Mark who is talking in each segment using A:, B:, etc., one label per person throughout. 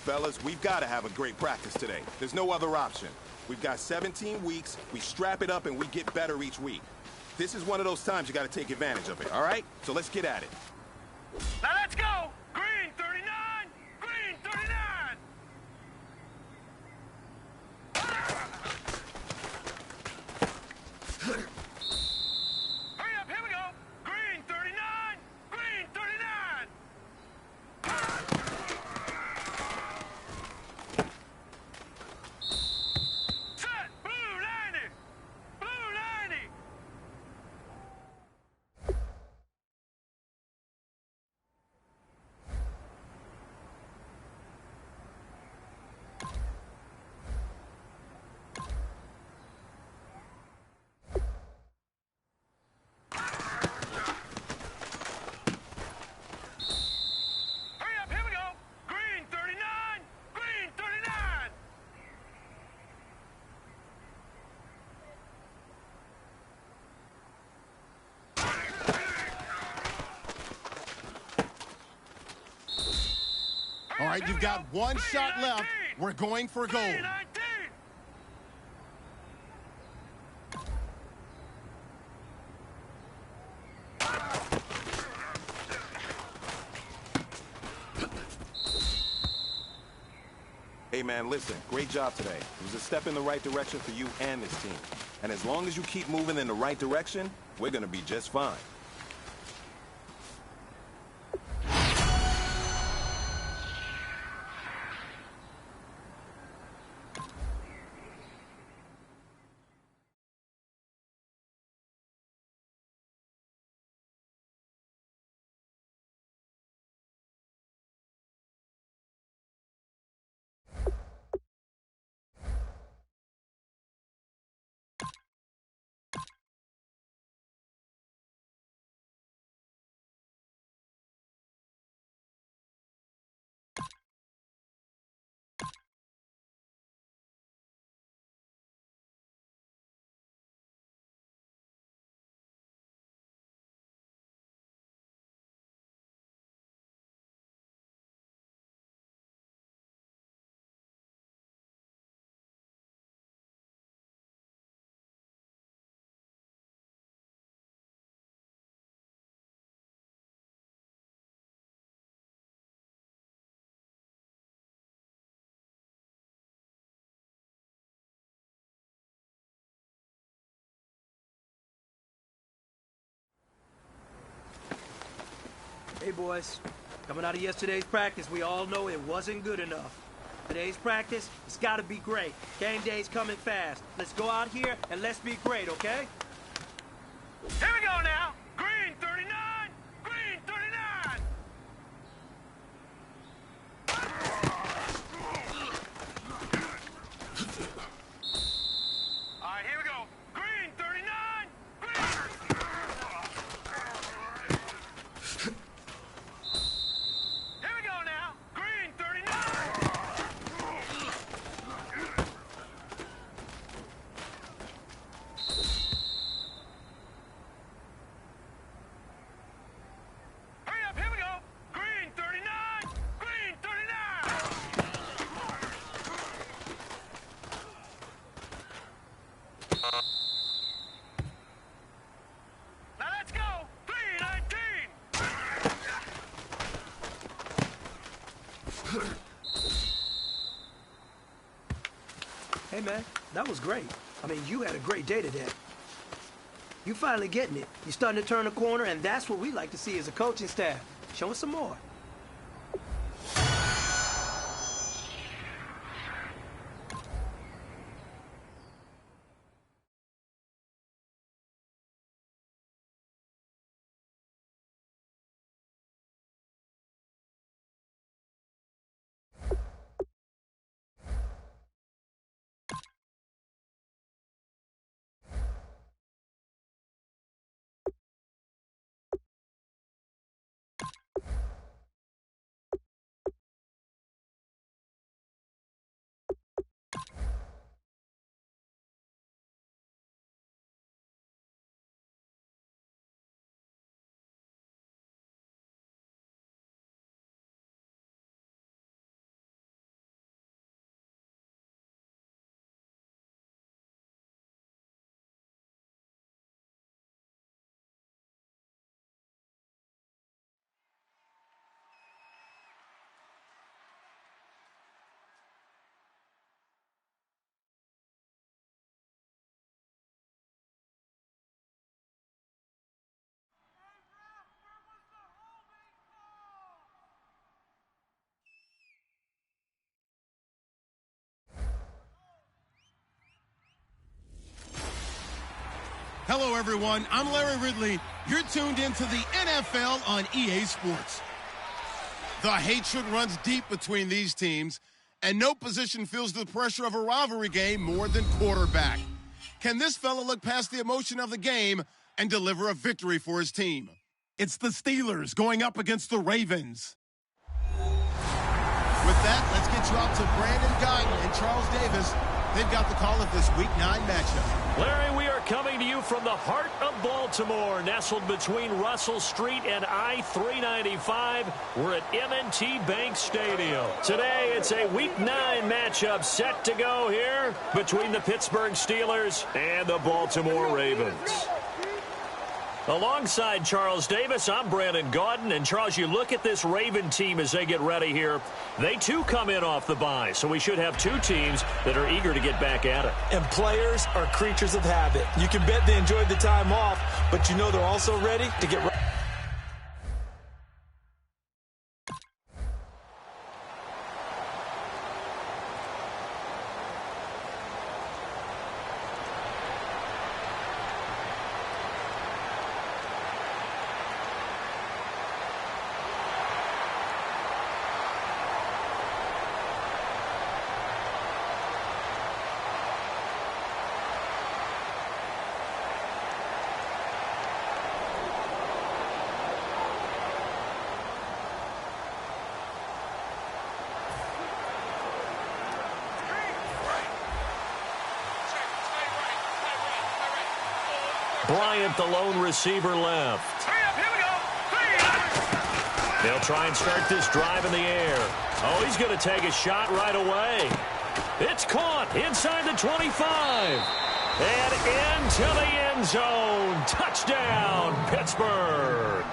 A: Fellas, we've got to have a great practice today. There's no other option. We've got 17 weeks, we strap it up, and we get better each week. This is one of those times you got to take advantage of it, all right? So let's get at it.
B: Now let's go! Green 39! Green 39! Hurry up, here we go! Green 39! Green 39! Set! Blue 90! Blue 90! Hurry up, here we go! Green 39! Green 39!
A: All right, you've got one shot left. We're going for gold.
B: 19!
A: Hey, man, listen, great job today. It was a step in the right direction for you and this team. And as long as you keep moving in the right direction, we're going to be just fine.
C: Hey, boys. Coming out of yesterday's practice, we all know it wasn't good enough. Today's practice, it's got to be great. Game day's coming fast. Let's go out here and let's be great, okay?
B: Here we go now! Green 39! Green 39! All right, here we go. Green 39! Green! Here we go now. Green 39! Hurry up, here we go. Green 39! Green 39!
C: man, that was great. I mean, you had a great day today. You finally getting it. You're starting to turn the corner, and that's what we like to see as a coaching staff. Show us some more.
D: Hello, everyone. I'm Larry Ridley. You're tuned into the NFL on EA Sports. The hatred runs deep between these teams, and no position feels the pressure of a rivalry game more than quarterback. Can this fella look past the emotion of the game and deliver a victory for his team? It's the Steelers going up against the Ravens. With that, let's get you out to Brandon Guyton and Charles Davis. They've got the call of this Week 9 matchup.
E: Larry, we are coming to you from the heart of Baltimore, nestled between Russell Street and I-395. We're at M&T Bank Stadium. Today, it's a Week 9 matchup set to go here between the Pittsburgh Steelers and the Baltimore Ravens. Alongside Charles Davis, I'm Brandon Gaudin. And, Charles, you look at this Raven team as they get ready here. They, too, come in off the bye. So we should have two teams that are eager to get back at it.
F: And players are creatures of habit. You can bet they enjoyed the time off, but you know they're also ready to get ready.
E: Bryant, the lone receiver, left.
B: Hurry up, here we go.
E: They'll try and start this drive in the air. Oh, he's going to take a shot right away. It's caught inside the 25. And into the end zone. Touchdown, Pittsburgh.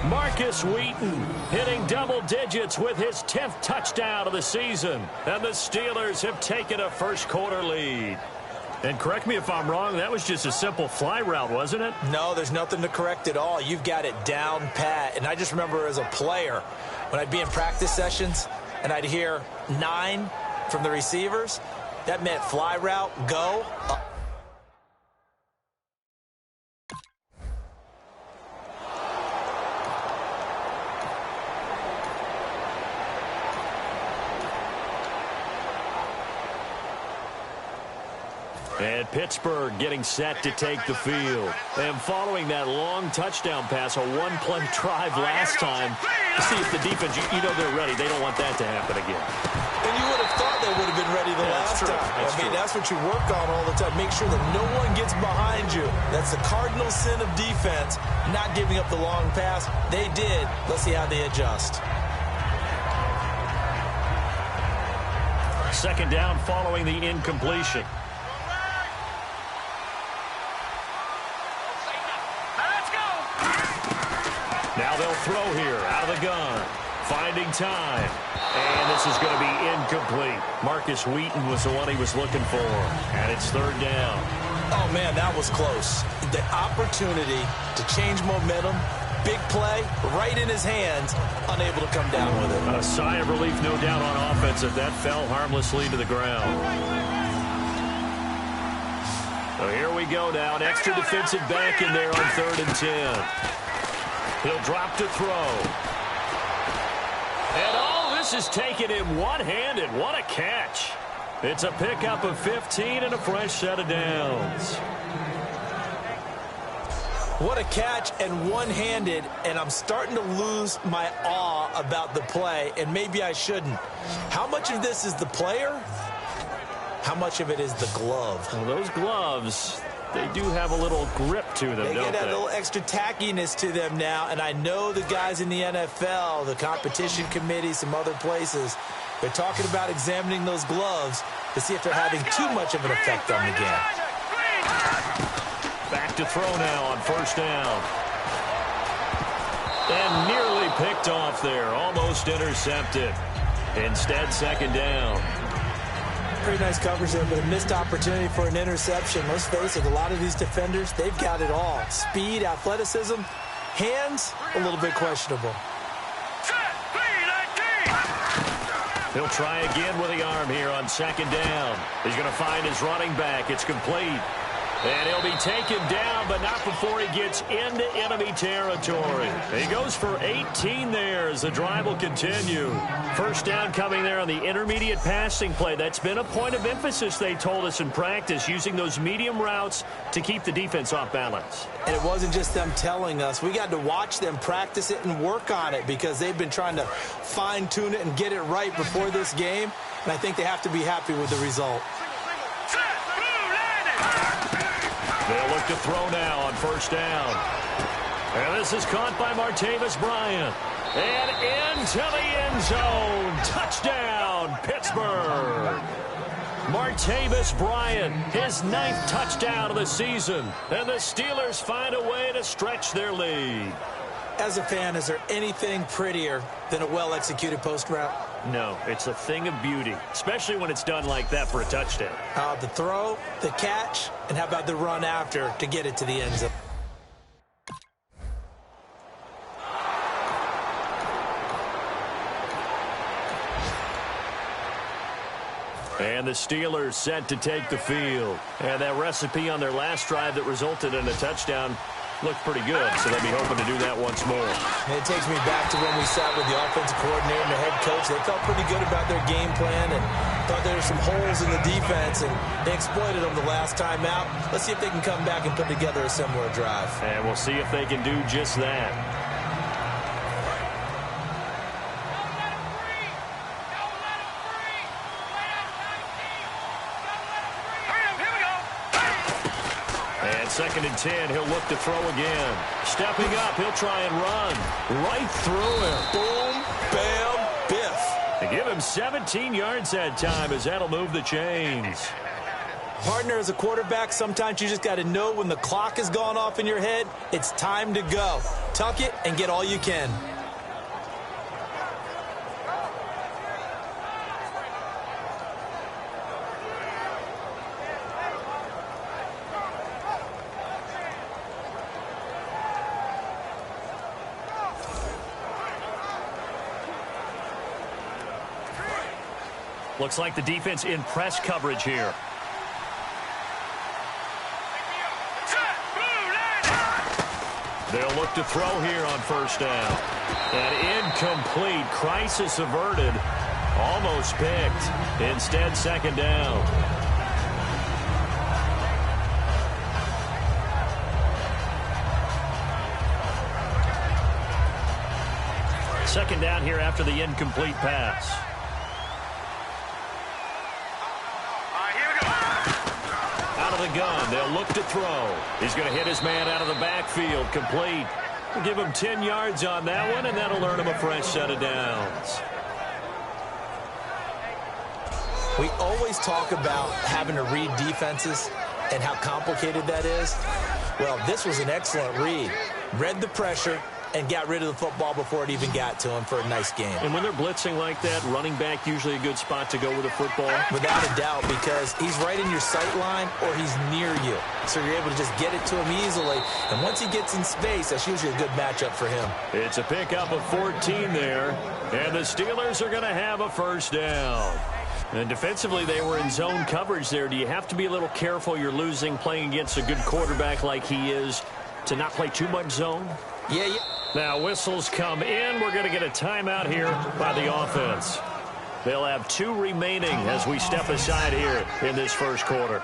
E: Marcus Wheaton hitting double digits with his 10th touchdown of the season. And the Steelers have taken a first-quarter lead. And correct me if I'm wrong, that was just a simple fly route, wasn't it?
F: No, there's nothing to correct at all. You've got it down pat. And I just remember as a player, when I'd be in practice sessions and I'd hear 9 from the receivers, that meant fly route, go.
E: And Pittsburgh getting set to take the field. And following that long touchdown pass, a one-play drive last time, see if the defense, you know they're ready. They don't want that to happen again.
F: And you would have thought they would have been ready the last time. I mean, that's what you work on all the time. Make sure that no one gets behind you. That's the cardinal sin of defense, not giving up the long pass. They did. Let's see how they adjust.
E: Second down following the incompletion.
B: Let's go.
E: Now they'll throw here out of the gun. Finding time. And this is going to be incomplete. Marcus Wheaton was the one he was looking for. And it's third down.
F: Oh, man, that was close. The opportunity to change momentum, big play, right in his hands, unable to come down with it.
E: A sigh of relief, no doubt, on offense if that fell harmlessly to the ground. So here we go now. An extra defensive back in there on 3rd and 10. He'll drop to throw. And all this is taken in one-handed. What a catch. It's a pickup of 15 and a fresh set of downs.
F: What a catch, and one-handed, and I'm starting to lose my awe about the play, and maybe I shouldn't. How much of this is the player? How much of it is the glove?
E: Well, those gloves, they do have a little grip to them, don't they?
F: They get a little extra tackiness to them now, and I know the guys in the NFL, the competition committee, some other places, they're talking about examining those gloves to see if they're having too much of an effect on the game.
E: Back to throw now on 1st down. And nearly picked off there. Almost intercepted. Instead, 2nd down.
F: Pretty nice coverage there, but a missed opportunity for an interception. Let's face it, a lot of these defenders, they've got it all. Speed, athleticism, hands, a little bit questionable.
E: He'll try again with the arm here on 2nd down. He's going to find his running back. It's complete. And he'll be taken down, but not before he gets into enemy territory. He goes for 18 there as the drive will continue. 1st down coming there on the intermediate passing play. That's been a point of emphasis, they told us in practice, using those medium routes to keep the defense off balance.
F: And it wasn't just them telling us. We got to watch them practice it and work on it because they've been trying to fine-tune it and get it right before this game. And I think they have to be happy with the result.
E: They'll look to throw now on 1st down. And this is caught by Martavis Bryant. And into the end zone. Touchdown, Pittsburgh. Martavis Bryant, his 9th touchdown of the season. And the Steelers find a way to stretch their lead.
F: As a fan, is there anything prettier than a well-executed post route?
E: No, it's a thing of beauty, especially when it's done like that for a touchdown.
F: The throw, the catch, and how about the run after to get it to the end zone?
E: And the Steelers set to take the field. And that recipe on their last drive that resulted in a touchdown looked pretty good, so they'll be hoping to do that once more.
F: And it takes me back to when we sat with the offensive coordinator and the head coach. They felt pretty good about their game plan and thought there were some holes in the defense, and they exploited them the last time out. Let's see if they can come back and put together a similar drive.
E: And we'll see if they can do just that. And 2nd and 10, he'll look to throw again. Stepping up, he'll try and run. Right through him.
F: Boom, bam, biff.
E: They give him 17 yards that time as that'll move the chains.
F: Partner, as a quarterback, sometimes you just got to know when the clock has gone off in your head, it's time to go. Tuck it and get all you can.
E: Looks like the defense in press coverage here. They'll look to throw here on 1st down. An incomplete. Crisis averted. Almost picked. Instead, 2nd down. Second down here after the incomplete pass. The gun. They'll look to throw. He's going to hit his man out of the backfield. Complete. We'll give him 10 yards on that one, and that'll earn him a fresh set of downs.
F: We always talk about having to read defenses and how complicated that is. Well, this was an excellent read. Read the pressure, and got rid of the football before it even got to him for a nice game.
E: And when they're blitzing like that, running back usually a good spot to go with a football?
F: Without a doubt, because he's right in your sight line or he's near you. So you're able to just get it to him easily. And once he gets in space, that's usually a good matchup for him.
E: It's a pickup of 14 there. And the Steelers are going to have a first down. And defensively, they were in zone coverage there. Do you have to be a little careful? You're losing playing against a good quarterback like he is to not play too much zone?
F: Yeah.
E: Now, whistles come in. We're going to get a timeout here by the offense. They'll have 2 remaining as we step aside here in this first quarter.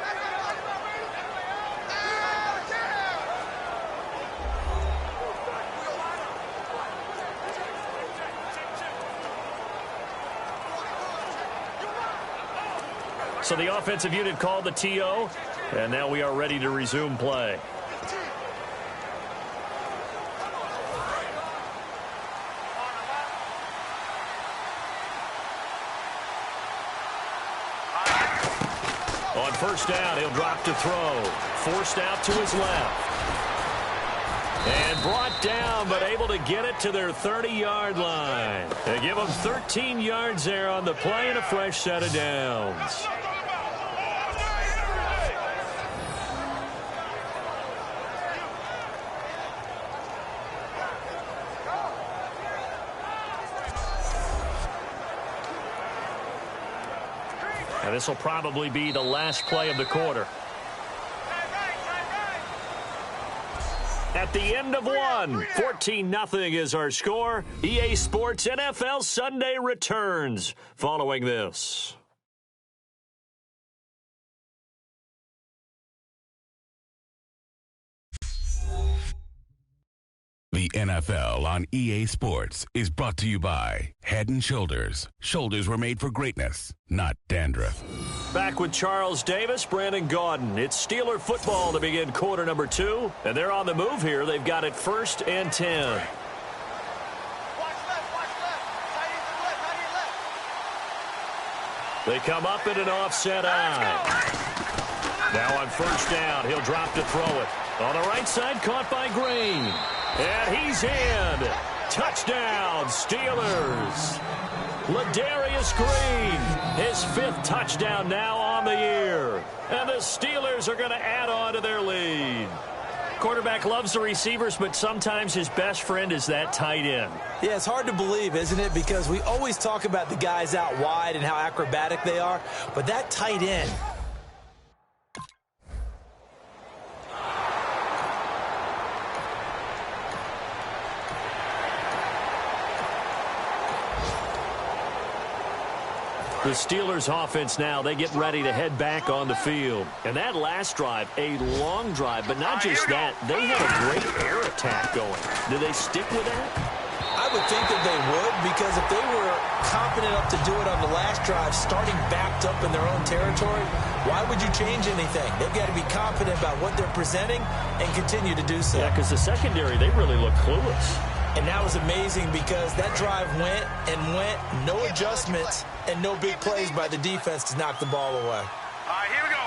E: So the offensive unit called the TO, and now we are ready to resume play. On first down, he'll drop to throw. Forced out to his left. And brought down, but able to get it to their 30-yard line. They give them 13 yards there on the play and a fresh set of downs. And this will probably be the last play of the quarter. At the end of one, 14-0 is our score. EA Sports NFL Sunday returns following this.
G: The NFL on EA Sports is brought to you by Head & Shoulders. Shoulders were made for greatness, not dandruff.
E: Back with Charles Davis, Brandon Gaudin. It's Steeler football to begin quarter number 2. And they're on the move here. They've got it 1st and 10. They come up in an offset eye. Now on first down, he'll drop to throw it. On the right side, caught by Green. And he's in. Touchdown, Steelers. Ladarius Green, his 5th touchdown now on the year. And the Steelers are going to add on to their lead. Quarterback loves the receivers, but sometimes his best friend is that tight end.
F: Yeah, it's hard to believe, isn't it? Because we always talk about the guys out wide and how acrobatic they are. But that tight end,
E: the Steelers offense now, they get ready to head back on the field. And that last drive, a long drive, but not just that, they had a great air attack going. Do they stick with that?
F: I would think that they would, because if they were confident enough to do it on the last drive, starting backed up in their own territory, why would you change anything? They've got to be confident about what they're presenting and continue to do so.
E: Yeah, because the secondary, they really look clueless.
F: And that was amazing because that drive went and went, no adjustments, and no big plays by the defense to knock the ball away.
B: All right, here we go.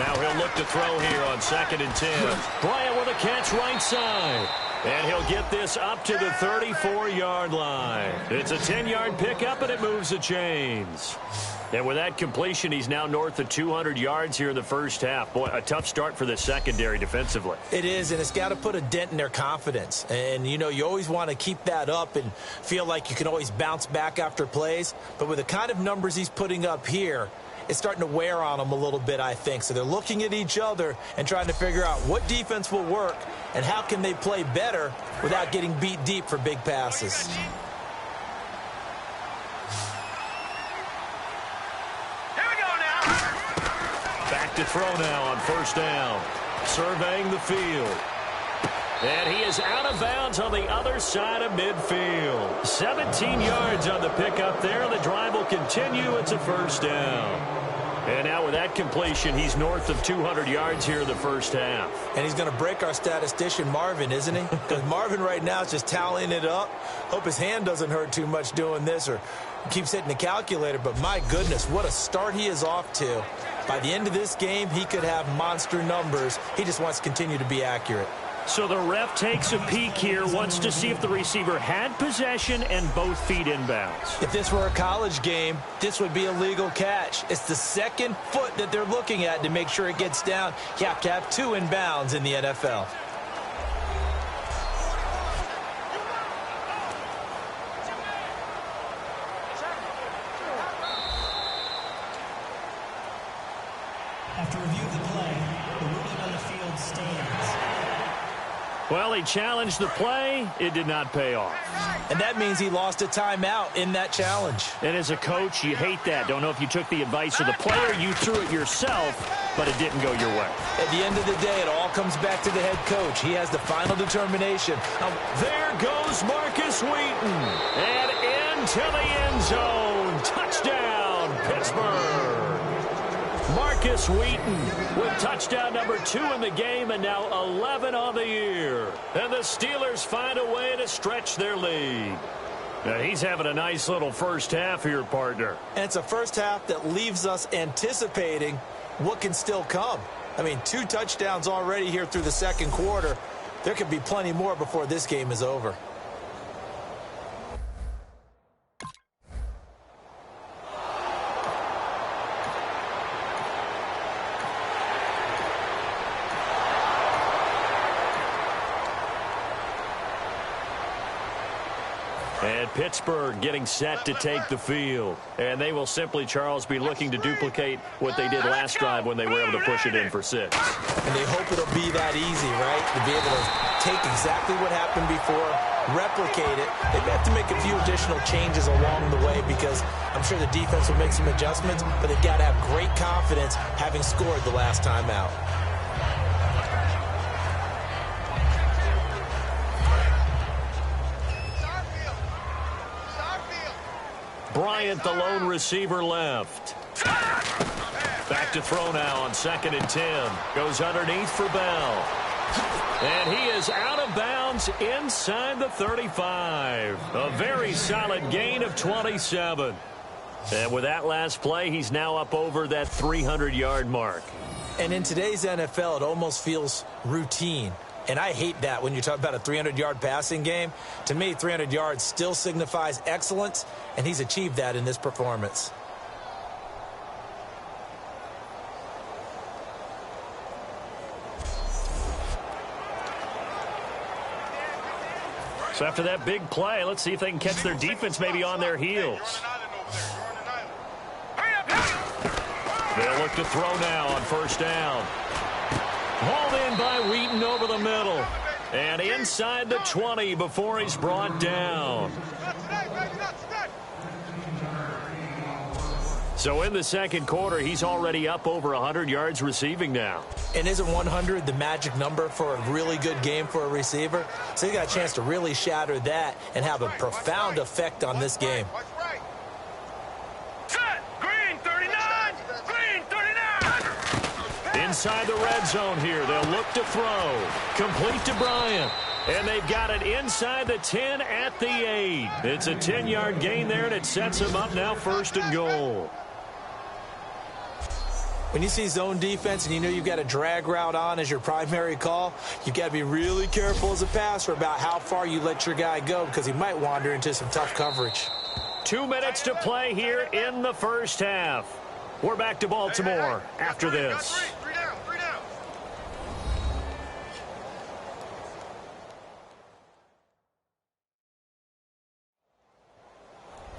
E: Now he'll look to throw here on 2nd and 10. Bryant with a catch right side. And he'll get this up to the 34-yard line. It's a 10-yard pickup, and it moves the chains. And with that completion, he's now north of 200 yards here in the first half. Boy, a tough start for the secondary defensively.
F: It is, and it's got to put a dent in their confidence. And, you know, you always want to keep that up and feel like you can always bounce back after plays. But with the kind of numbers he's putting up here, it's starting to wear on them a little bit, I think. So they're looking at each other and trying to figure out what defense will work and how can they play better without getting beat deep for big passes.
E: Back to throw now on first down. Surveying the field. And he is out of bounds on the other side of midfield. 17 yards on the pickup there. The drive will continue. It's a first down. And now with that completion, he's north of 200 yards here in the first half.
F: And he's going to break our statistician, Marvin, isn't he? Because Marvin right now is just tallying it up. Hope his hand doesn't hurt too much doing this or keeps hitting the calculator. But my goodness, what a start he is off to. By the end of this game, he could have monster numbers. He just wants to continue to be accurate.
E: So the ref takes a peek here, wants to see if the receiver had possession and both feet inbounds.
F: If this were a college game, this would be a legal catch. It's the second foot that they're looking at to make sure it gets down. You have to have 2 inbounds in the NFL.
H: After review of the play, the ruling on the field stands.
E: Well, he challenged the play. It did not pay off.
F: And that means he lost a timeout in that challenge.
E: And as a coach, you hate that. Don't know if you took the advice of the player, you threw it yourself, but it didn't go your way.
F: At the end of the day, it all comes back to the head coach. He has the final determination.
E: There goes Marcus Wheaton. And into the end zone. Touchdown, Pittsburgh. Marcus Wheaton with touchdown number 2 in the game and now 11 on the year. And the Steelers find a way to stretch their lead. Now he's having a nice little first half here, partner.
F: And it's a first half that leaves us anticipating what can still come. I mean, 2 touchdowns already here through the second quarter. There could be plenty more before this game is over.
E: And Pittsburgh getting set to take the field. And they will simply, Charles, be looking to duplicate what they did last drive when they were able to push it in for 6.
F: And they hope it'll be that easy, right? To be able to take exactly what happened before, replicate it. They may have to make a few additional changes along the way because I'm sure the defense will make some adjustments, but they've got to have great confidence having scored the last time out.
E: Bryant, the lone receiver, left. Back to throw now on 2nd and 10. Goes underneath for Bell. And he is out of bounds inside the 35. A very solid gain of 27. And with that last play, he's now up over that 300-yard mark.
F: And in today's NFL, it almost feels routine. And I hate that when you talk about a 300-yard passing game. To me, 300 yards still signifies excellence, and he's achieved that in this performance.
E: So after that big play, let's see if they can catch their defense maybe on their heels. They'll look to throw now on 1st down. Hauled in by Wheaton over the middle. And inside the 20 before he's brought down. So in the second quarter, he's already up over 100 yards receiving now.
F: And isn't 100 the magic number for a really good game for a receiver? So he got a chance to really shatter that and have a profound effect on this game.
E: Inside the red zone here, they'll look to throw. Complete to Bryant. And they've got it inside the 10 at the 8. It's a 10-yard gain there, and it sets them up now 1st and goal.
F: When you see zone defense and you know you've got a drag route on as your primary call, you've got to be really careful as a passer about how far you let your guy go because he might wander into some tough coverage.
E: 2 minutes to play here in the first half. We're back to Baltimore after this.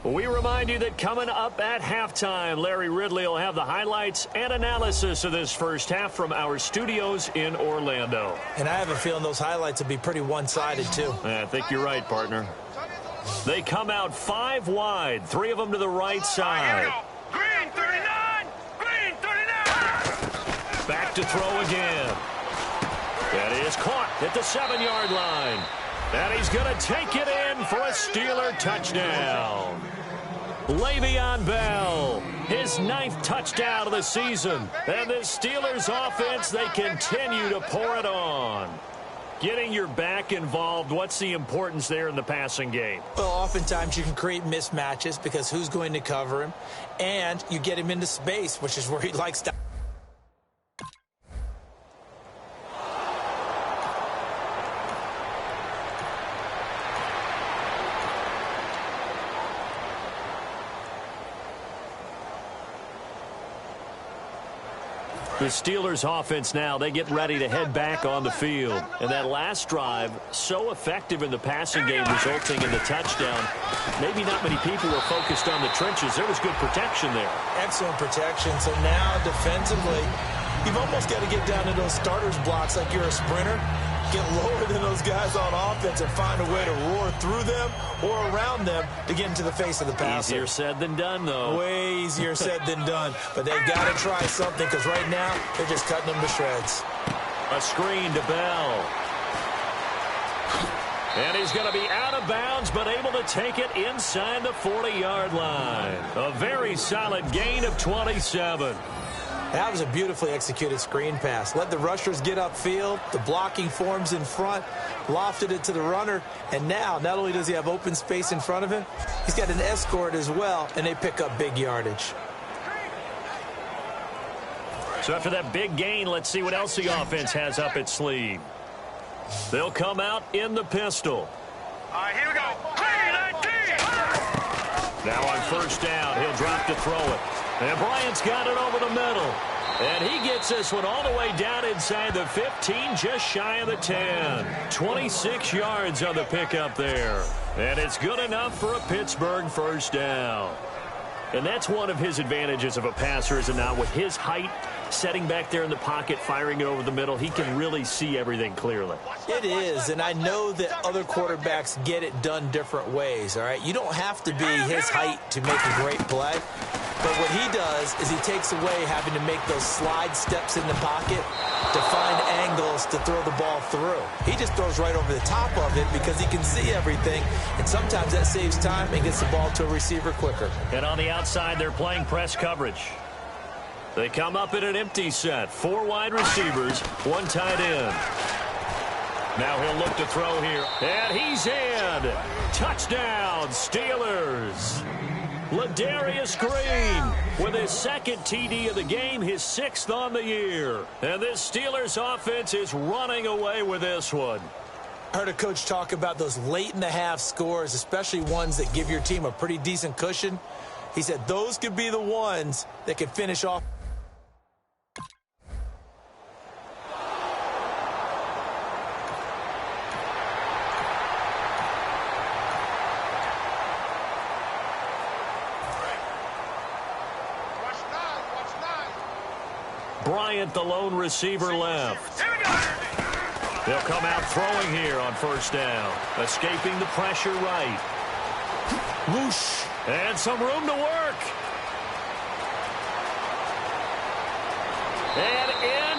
E: We remind you that coming up at halftime, Larry Ridley will have the highlights and analysis of this first half from our studios in Orlando.
F: And I have a feeling those highlights will be pretty one-sided, too.
E: I think you're right, partner. They come out 5 wide, 3 of them to the right side.
B: Green 39! Green 39!
E: Back to throw again. That is caught at the 7-yard line. And he's going to take it in for a Steeler touchdown. Le'Veon Bell, his 9th touchdown of the season. And this Steelers offense, they continue to pour it on. Getting your back involved, what's the importance there in the passing game?
F: Well, oftentimes you can create mismatches because who's going to cover him? And you get him into space, which is where he likes to.
E: The Steelers offense now, they get ready to head back on the field. And that last drive, so effective in the passing game, resulting in the touchdown. Maybe not many people were focused on the trenches. There was good protection there.
F: Excellent protection. So now defensively, you've almost got to get down to those starters blocks like you're a sprinter. Get lower than those guys on offense and find a way to roar through them or around them to get into the face of the passer.
E: Easier said than done, though.
F: Way easier said than done. But they've got to try something because right now they're just cutting them to shreds.
E: A screen to Bell. And he's going to be out of bounds, but able to take it inside the 40-yard line. A very solid gain of 27.
F: That was a beautifully executed screen pass. Let the rushers get upfield. The blocking forms in front. Lofted it to the runner. And now, not only does he have open space in front of him, he's got an escort as well, and they pick up big yardage.
E: So after that big gain, let's see what else the offense has up its sleeve. They'll come out in the pistol.
B: All right, here we go. 3-19.
E: Now on first down, he'll drop to throw it. And Bryant's got it over the middle. And he gets this one all the way down inside the 15, just shy of the 10. 26 yards on the pickup there. And it's good enough for a Pittsburgh first down. And that's one of his advantages of a passer, is it not? With his height, setting back there in the pocket, firing it over the middle, he can really see everything clearly.
F: It is, and I know that other quarterbacks get it done different ways, all right? You don't have to be his height to make a great play. But what he does is he takes away having to make those slide steps in the pocket to find angles to throw the ball through. He just throws right over the top of it because he can see everything, and sometimes that saves time and gets the ball to a receiver quicker.
E: And on the outside, they're playing press coverage. They come up in an empty set. 4 wide receivers, 1 tight end. Now he'll look to throw here. And he's in. Touchdown, Steelers. Ladarius Green with his second TD of the game, his 6th on the year. And this Steelers offense is running away with this one.
F: I heard a coach talk about those late-in-the-half scores, especially ones that give your team a pretty decent cushion. He said those could be the ones that could finish off.
E: Bryant, the lone receiver, left. They'll come out throwing here on first down. Escaping the pressure right. Whoosh. And some room to work. And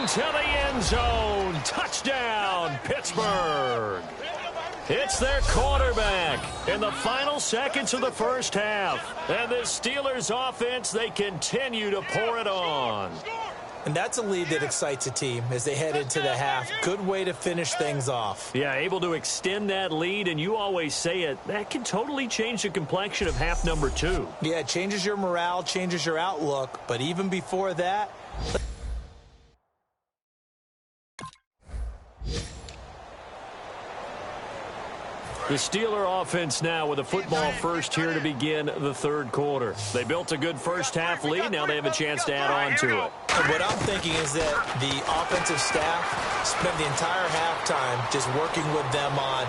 E: into the end zone. Touchdown, Pittsburgh. It's their quarterback in the final seconds of the first half. And this Steelers offense, they continue to pour it on.
F: And that's a lead that excites a team as they head into the half. Good way to finish things off.
E: Yeah, able to extend that lead, and you always say it, that can totally change the complexion of half number 2.
F: Yeah, it changes your morale, changes your outlook, but even before that...
E: The Steeler offense now with a football first here to begin the third quarter. They built a good first half lead. Now they have a chance to add on to it.
F: And what I'm thinking is that the offensive staff spent the entire halftime just working with them on,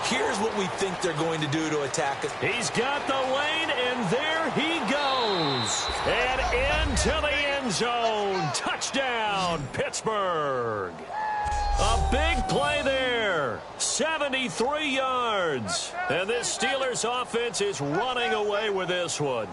F: here's what we think they're going to do to attack us.
E: He's got the lane, and there he goes. And into the end zone. Touchdown, Pittsburgh. A big play there. 73 yards. And this Steelers offense is running away with this one.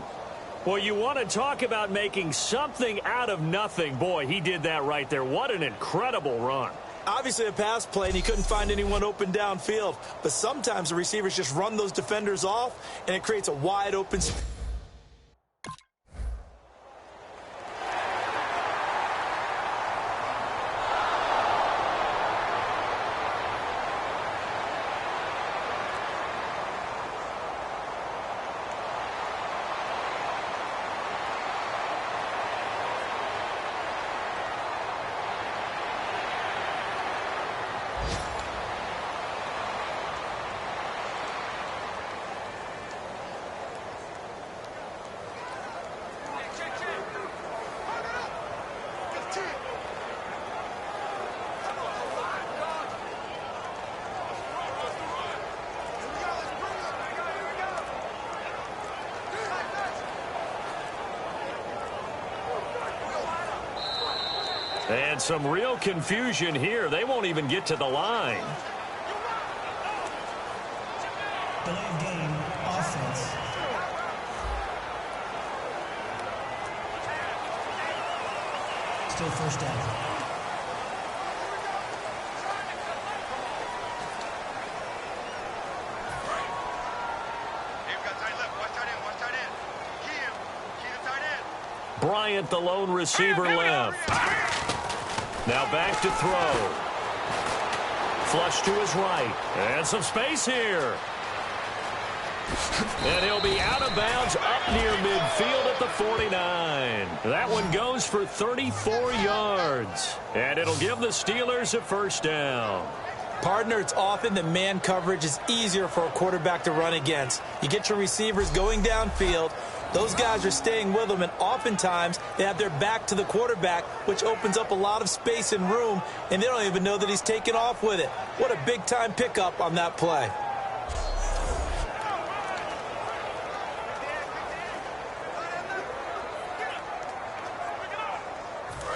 E: Well, you want to talk about making something out of nothing. Boy, he did that right there. What an incredible run.
F: Obviously a pass play, and he couldn't find anyone open downfield. But sometimes the receivers just run those defenders off, and it creates a wide open space.
E: And some real confusion here. They won't even get to the line.
H: Delay of game, offense. Still first down.
E: Bryant, the lone receiver, left. Now back to throw. Flush to his right. And some space here. And he'll be out of bounds up near midfield at the 49. That one goes for 34 yards. And it'll give the Steelers a first down.
F: Partner, it's often that man coverage is easier for a quarterback to run against. You get your receivers going downfield. Those guys are staying with them, and oftentimes they have their back to the quarterback, which opens up a lot of space and room, and they don't even know that he's taken off with it. What a big-time pickup on that play.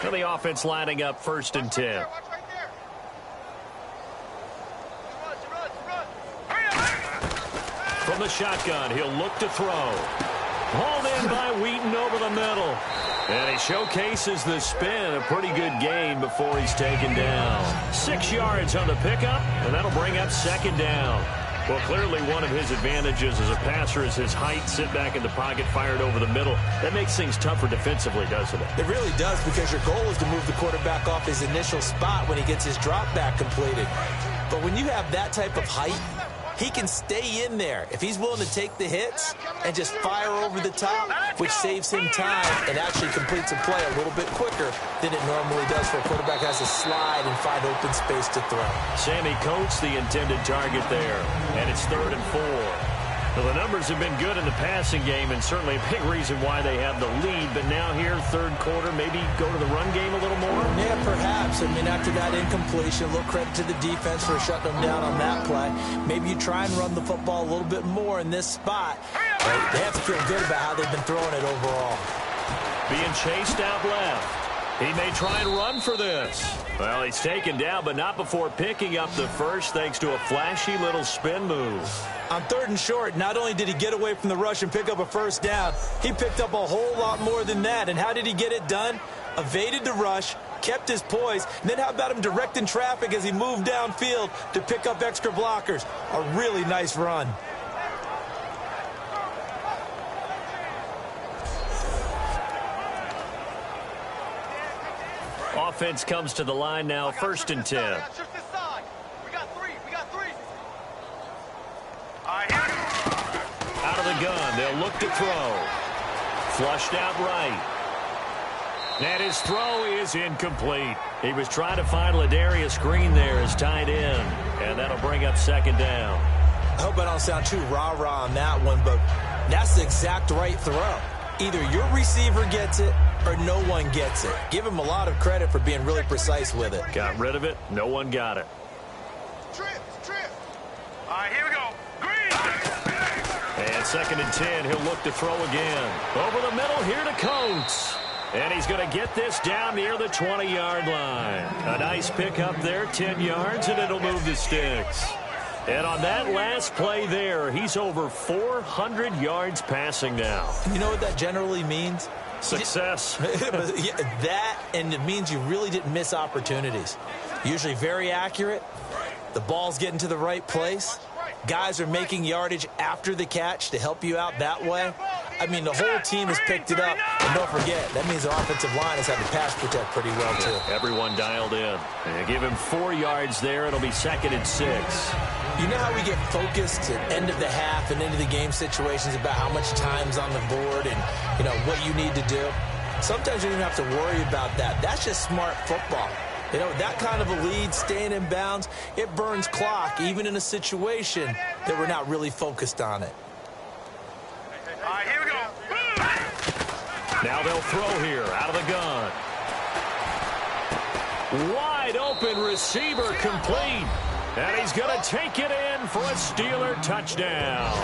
E: And the offense lining up 1st and 10. From the shotgun, he'll look to throw. Hauled in by Wheaton over the middle. And he showcases the spin. A pretty good gain before he's taken down. 6 yards on the pickup, and that'll bring up 2nd down. Well, clearly one of his advantages as a passer is his height. Sit back in the pocket, fired over the middle. That makes things tougher defensively, doesn't it?
F: It really does, because your goal is to move the quarterback off his initial spot when he gets his drop back completed. But when you have that type of height, he can stay in there if he's willing to take the hits and just fire over the top, which saves him time and actually completes a play a little bit quicker than it normally does for a quarterback who has to slide and find open space to throw.
E: Sammy Coates, the intended target there, and it's 3rd and 4. Well, the numbers have been good in the passing game, and certainly a big reason why they have the lead. But now here, 3rd quarter, maybe go to the run game a little more?
F: Yeah, perhaps. I mean, after that incompletion, a little credit to the defense for shutting them down on that play. Maybe you try and run the football a little bit more in this spot. But they have to feel good about how they've been throwing it overall.
E: Being chased out left. He may try and run for this. Well, he's taken down, but not before picking up the first, thanks to a flashy little spin move.
F: On 3rd and short, not only did he get away from the rush and pick up a first down, he picked up a whole lot more than that. And how did he get it done? Evaded the rush, kept his poise, and then how about him directing traffic as he moved downfield to pick up extra blockers? A really nice run.
E: Offense comes to the line now, 1st and 10. Out of the gun, they'll look to throw. Flushed out right. And his throw is incomplete. He was trying to find Ladarius Green there as tight end, and that'll bring up 2nd down.
F: I hope I don't sound too rah-rah on that one, but that's the exact right throw. Either your receiver gets it or no one gets it. Give him a lot of credit for being really precise with it.
E: Got rid of it. No one got it.
B: Trip. All right, here we go. Green.
E: And 2nd and 10. He'll look to throw again. Over the middle here to Coates. And he's going to get this down near the 20-yard line. A nice pickup there, 10 yards, and it'll move the sticks. And on that last play there, he's over 400 yards passing now.
F: You know what that generally means?
E: Success.
F: That, and it means you really didn't miss opportunities. Usually very accurate. The ball's getting to the right place. Guys are making yardage after the catch to help you out that way. I mean, the whole team has picked it up. And don't forget, that means the offensive line has had to pass protect pretty well, too.
E: Everyone dialed in. And give him 4 yards there. It'll be 2nd and 6.
F: You know how we get focused at end of the half and into the game situations about how much time's on the board and, you know, what you need to do? Sometimes you don't even have to worry about that. That's just smart football. You know, that kind of a lead, staying in bounds, it burns clock, even in a situation that we're not really focused on it.
B: All right, here we go.
E: Now they'll throw here out of the gun. Wide open receiver complete. And he's going to take it in for a Steeler touchdown.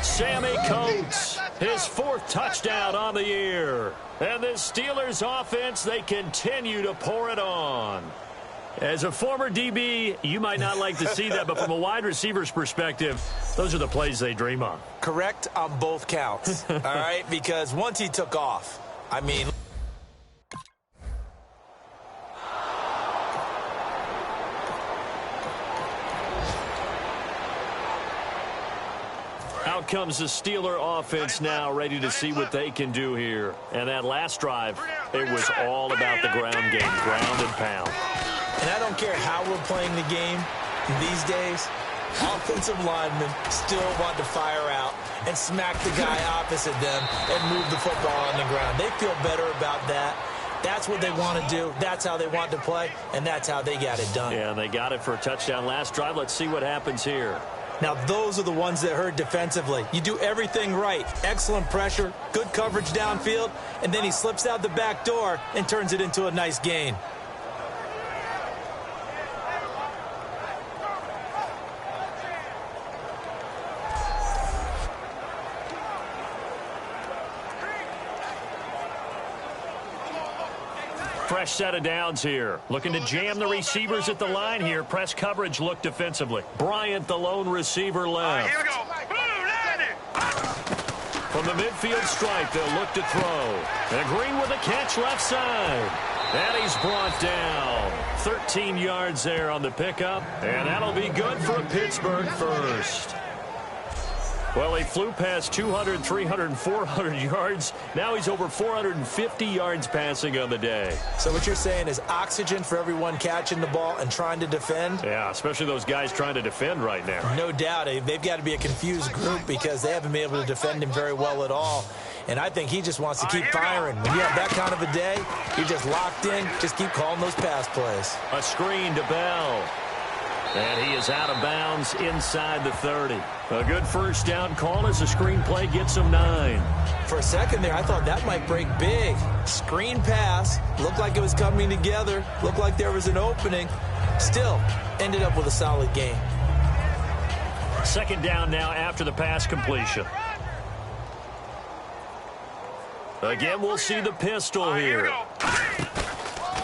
E: Sammy Coates His 4th touchdown on the year. And this Steelers offense, they continue to pour it on. As a former DB, you might not like to see that, but from a wide receiver's perspective, those are the plays they dream of.
F: Correct on both counts, all right? Because once he took off, I mean...
E: Out comes the Steeler offense now, ready to see what they can do here. And that last drive, it was all about the ground game, ground and pound.
F: And I don't care how we're playing the game these days, offensive linemen still want to fire out and smack the guy opposite them and move the football on the ground. They feel better about that. That's what they want to do. That's how they want to play, and that's how they got it done.
E: Yeah, and they got it for a touchdown last drive. Let's see what happens here.
F: Now, those are the ones that hurt defensively. You do everything right. Excellent pressure, good coverage downfield, and then he slips out the back door and turns it into a nice gain.
E: Fresh set of downs here. Looking to jam the receivers at the line here. Press coverage look defensively. Bryant, the lone receiver, left.
B: Here we go.
E: From the midfield stripe, they'll look to throw. And Green with a catch left side. And he's brought down. 13 yards there on the pickup. And that'll be good for a Pittsburgh first. Well, he flew past 200, 300, 400 yards. Now he's over 450 yards passing on the day.
F: So what you're saying is oxygen for everyone catching the ball and trying to defend?
E: Yeah, especially those guys trying to defend right now.
F: No doubt. They've got to be a confused group because they haven't been able to defend him very well at all. And I think he just wants to keep firing. When you have that kind of a day, you're just locked in. Just keep calling those pass plays.
E: A screen to Bell. And he is out of bounds inside the 30. A good first down call as the screen play gets him 9.
F: For a second there, I thought that might break big. Screen pass. Looked like it was coming together. Looked like there was an opening. Still, ended up with a solid gain.
E: Second down now after the pass completion. Again, we'll see the pistol here.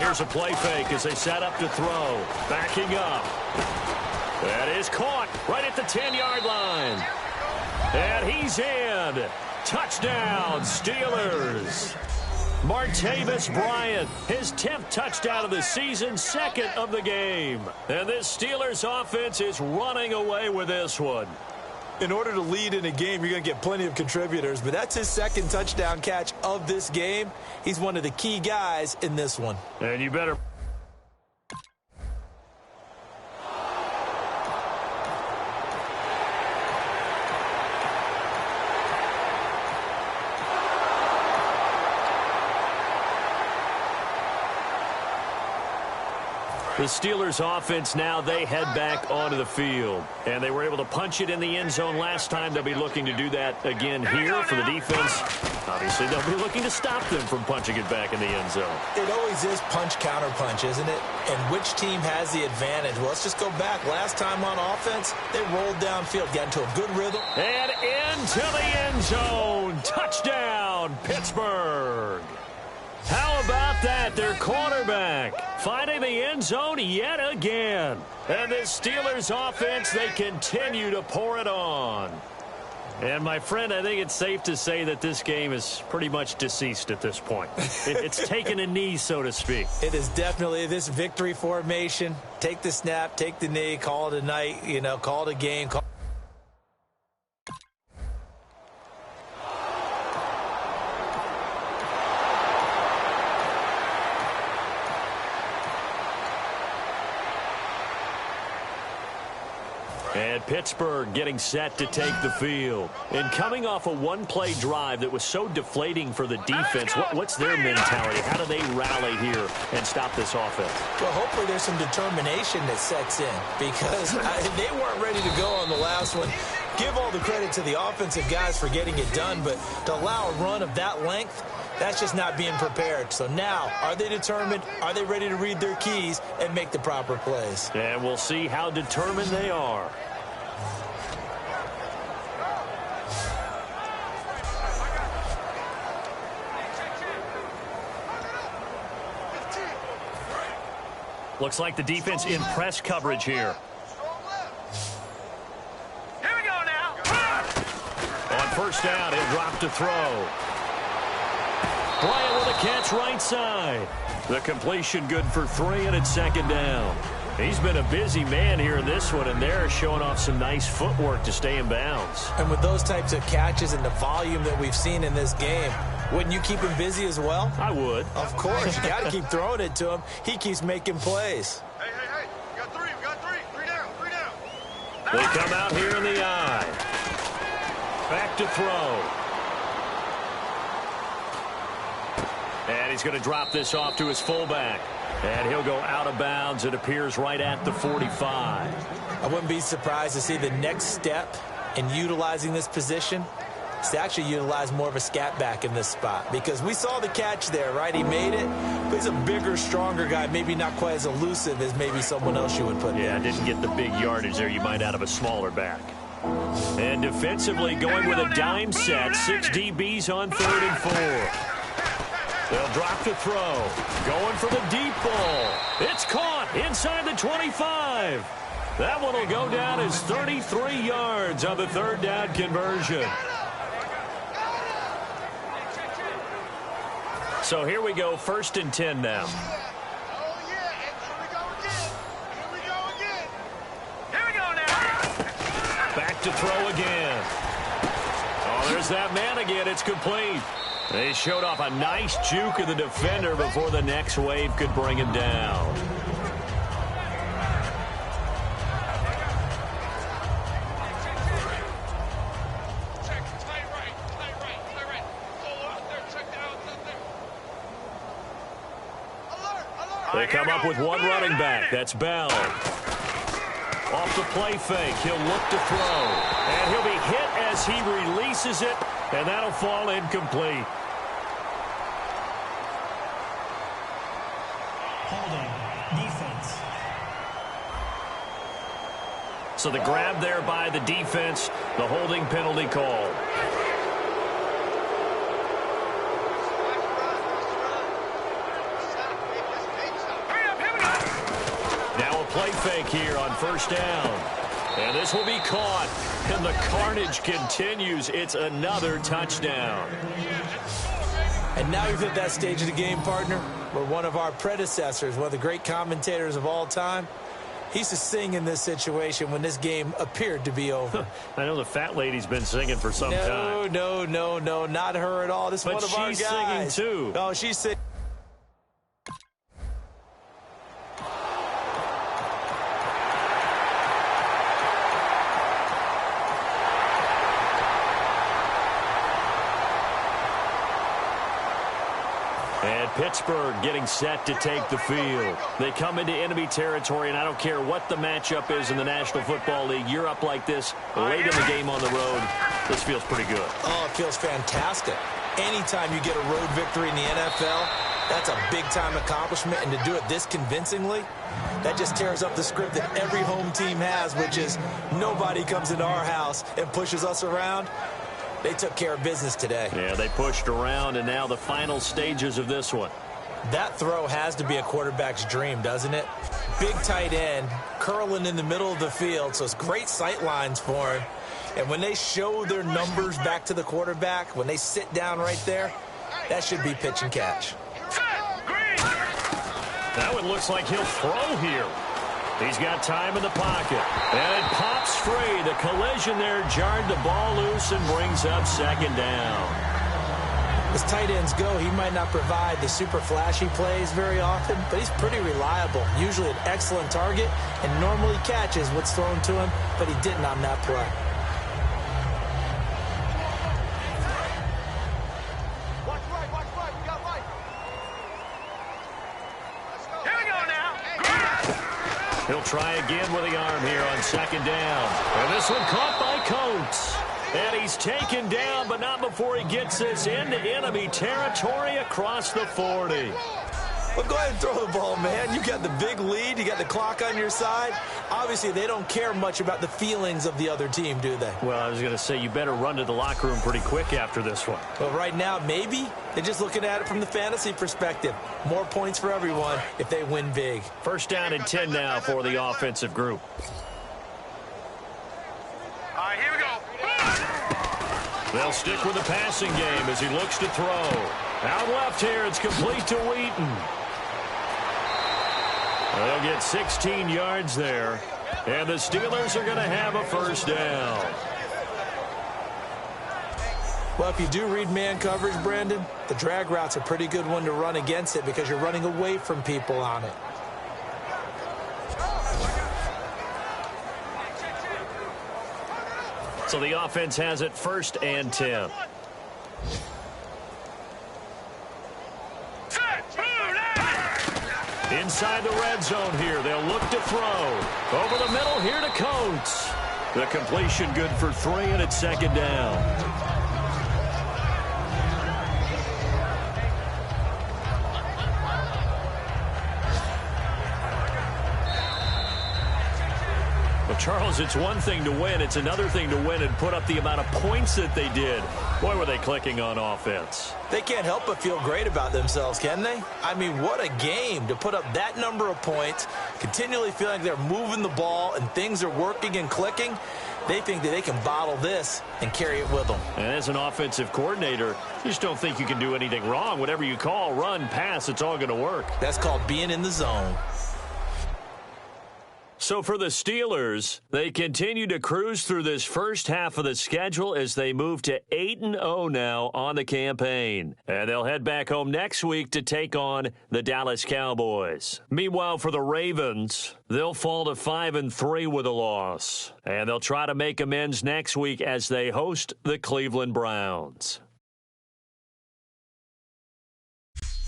E: Here's a play fake as they set up to throw. Backing up. That is caught right at the 10-yard line. And he's in. Touchdown, Steelers. Martavis Bryant, his 10th touchdown of the season, 2nd of the game. And this Steelers offense is running away with this one.
F: In order to lead in a game, you're going to get plenty of contributors, but that's his 2nd touchdown catch of this game. He's one of the key guys in this one.
E: And you better... The Steelers offense now, they head back onto the field. And they were able to punch it in the end zone last time. They'll be looking to do that again here for the defense. Obviously, they'll be looking to stop them from punching it back in the end zone.
F: It always is punch-counter-punch, isn't it? And which team has the advantage? Well, let's just go back. Last time on offense, they rolled downfield, got into a good rhythm.
E: And into the end zone. Touchdown, Pittsburgh. How about that? Their quarterback finding the end zone yet again. And this Steelers offense, they continue to pour it on. And, my friend, I think it's safe to say that this game is pretty much deceased at this point. It's taken a knee, so to speak.
F: It is definitely this victory formation. Take the snap, take the knee, call it a night, call it a game.
E: And Pittsburgh getting set to take the field. And coming off a one-play drive that was so deflating for the defense, what's their mentality? How do they rally here and stop this offense?
F: Well, hopefully there's some determination that sets in because they weren't ready to go on the last one. Give all the credit to the offensive guys for getting it done, but to allow a run of that length, that's just not being prepared. So now, are they determined? Are they ready to read their keys and make the proper plays?
E: And we'll see how determined they are. Looks like the defense in press coverage here.
B: Here we go now.
E: On first down, he'll drop to throw. Bryant with a catch right side. The completion good for 3, and it's second down. He's been a busy man here in this one, and they're showing off some nice footwork to stay in bounds.
F: And with those types of catches and the volume that we've seen in this game, wouldn't you keep him busy as well?
E: I would.
F: Of course. You got to keep throwing it to him. He keeps making plays.
B: Hey. We got 3. We got 3. 3 down. 3 down.
E: They come out here in the eye. Back to throw. And he's going to drop this off to his fullback. And he'll go out of bounds. It appears right at the 45.
F: I wouldn't be surprised to see the next step in utilizing this position is to actually utilize more of a scat back in this spot. Because we saw the catch there, right? He made it. But he's a bigger, stronger guy. Maybe not quite as elusive as maybe someone else you would put there.
E: Yeah, didn't get the big yardage there you might out of a smaller back. And defensively going with a dime set. 6 DBs on 3rd and 4. They'll drop to throw. Going for the deep ball. It's caught inside the 25. That one will go down as 33 yards on the 3rd down conversion. So here we go, 1st and 10 now.
B: Oh, yeah. Here we go again. Here we go now.
E: Back to throw again. Oh, there's that man again. It's complete. They showed off a nice juke of the defender before the next wave could bring him down. They come up with one running back. That's Bell. Off the play fake. He'll look to throw. And he'll be hit as he releases it. And that'll fall incomplete.
H: Holding. Defense.
E: So the grab there by the defense. The holding penalty call. Now a play fake here on first down. And this will be caught. And the carnage continues. It's another touchdown.
F: And now we've hit that stage of the game, partner, where one of our predecessors, one of the great commentators of all time, he used to sing in this situation when this game appeared to be over.
E: I know the fat lady's been singing for some time.
F: No, not her at all. This is one of our guys.
E: But she's singing too.
F: Oh, she's singing.
E: And Pittsburgh getting set to take the field. They come into enemy territory, and I don't care what the matchup is in the National Football League. You're up like this late in the game on the road. This feels pretty good.
F: Oh, it feels fantastic. Anytime you get a road victory in the NFL, that's a big-time accomplishment. And to do it this convincingly, that just tears up the script that every home team has, which is nobody comes into our house and pushes us around. They took care of business today.
E: Yeah, they pushed around, and now the final stages of this one.
F: That throw has to be a quarterback's dream, doesn't it? Big tight end, curling in the middle of the field, so it's great sight lines for him. And when they show their numbers back to the quarterback, when they sit down right there, that should be pitch and catch.
E: That one looks like he'll throw here. He's got time in the pocket. And it pops free. The collision there jarred the ball loose and brings up second down.
F: As tight ends go, he might not provide the super flashy plays very often, but he's pretty reliable. Usually an excellent target and normally catches what's thrown to him, but he didn't on that play.
B: Watch right. We got right. Let's go. Here we go now.
E: He'll try again with the arm here on second down. And this one caught by Coates. And he's taken down, but not before he gets this into enemy territory across the 40.
F: Well, go ahead and throw the ball, man. You got the big lead. You got the clock on your side. Obviously, they don't care much about the feelings of the other team, do they?
E: Well, I was going to say you better run to the locker room pretty quick after this one.
F: Well, right now, maybe. They're just looking at it from the fantasy perspective. More points for everyone if they win big.
E: First down and 10 now for the offensive group.
B: All right, here we go.
E: They'll stick with the passing game as he looks to throw. Out left here, it's complete to Wheaton. They'll get 16 yards there, and the Steelers are going to have a first down.
F: Well, if you do read man coverage, Brandon, the drag route's a pretty good one to run against it because you're running away from people on it.
E: So the offense has it first and 10. Inside the red zone here. They'll look to throw. Over the middle here to Coates. The completion good for 3, and it's second down. Charles, it's one thing to win. It's another thing to win and put up the amount of points that they did. Boy, were they clicking on offense.
F: They can't help but feel great about themselves, can they? I mean, what a game to put up that number of points, continually feeling like they're moving the ball and things are working and clicking. They think that they can bottle this and carry it with them.
E: And as an offensive coordinator, you just don't think you can do anything wrong. Whatever you call, run, pass, it's all going to work.
F: That's called being in the zone.
E: So for the Steelers, they continue to cruise through this first half of the schedule as they move to 8-0 now on the campaign. And they'll head back home next week to take on the Dallas Cowboys. Meanwhile, for the Ravens, they'll fall to 5-3 with a loss. And they'll try to make amends next week as they host the Cleveland Browns.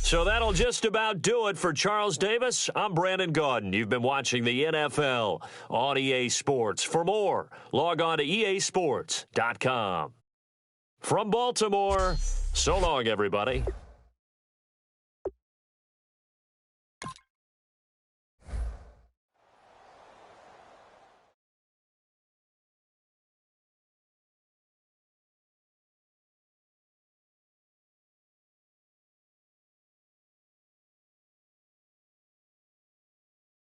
E: So that'll just about do it for Charles Davis. I'm Brandon Gaudin. You've been watching the NFL on EA Sports. For more, log on to easports.com. From Baltimore, so long, everybody.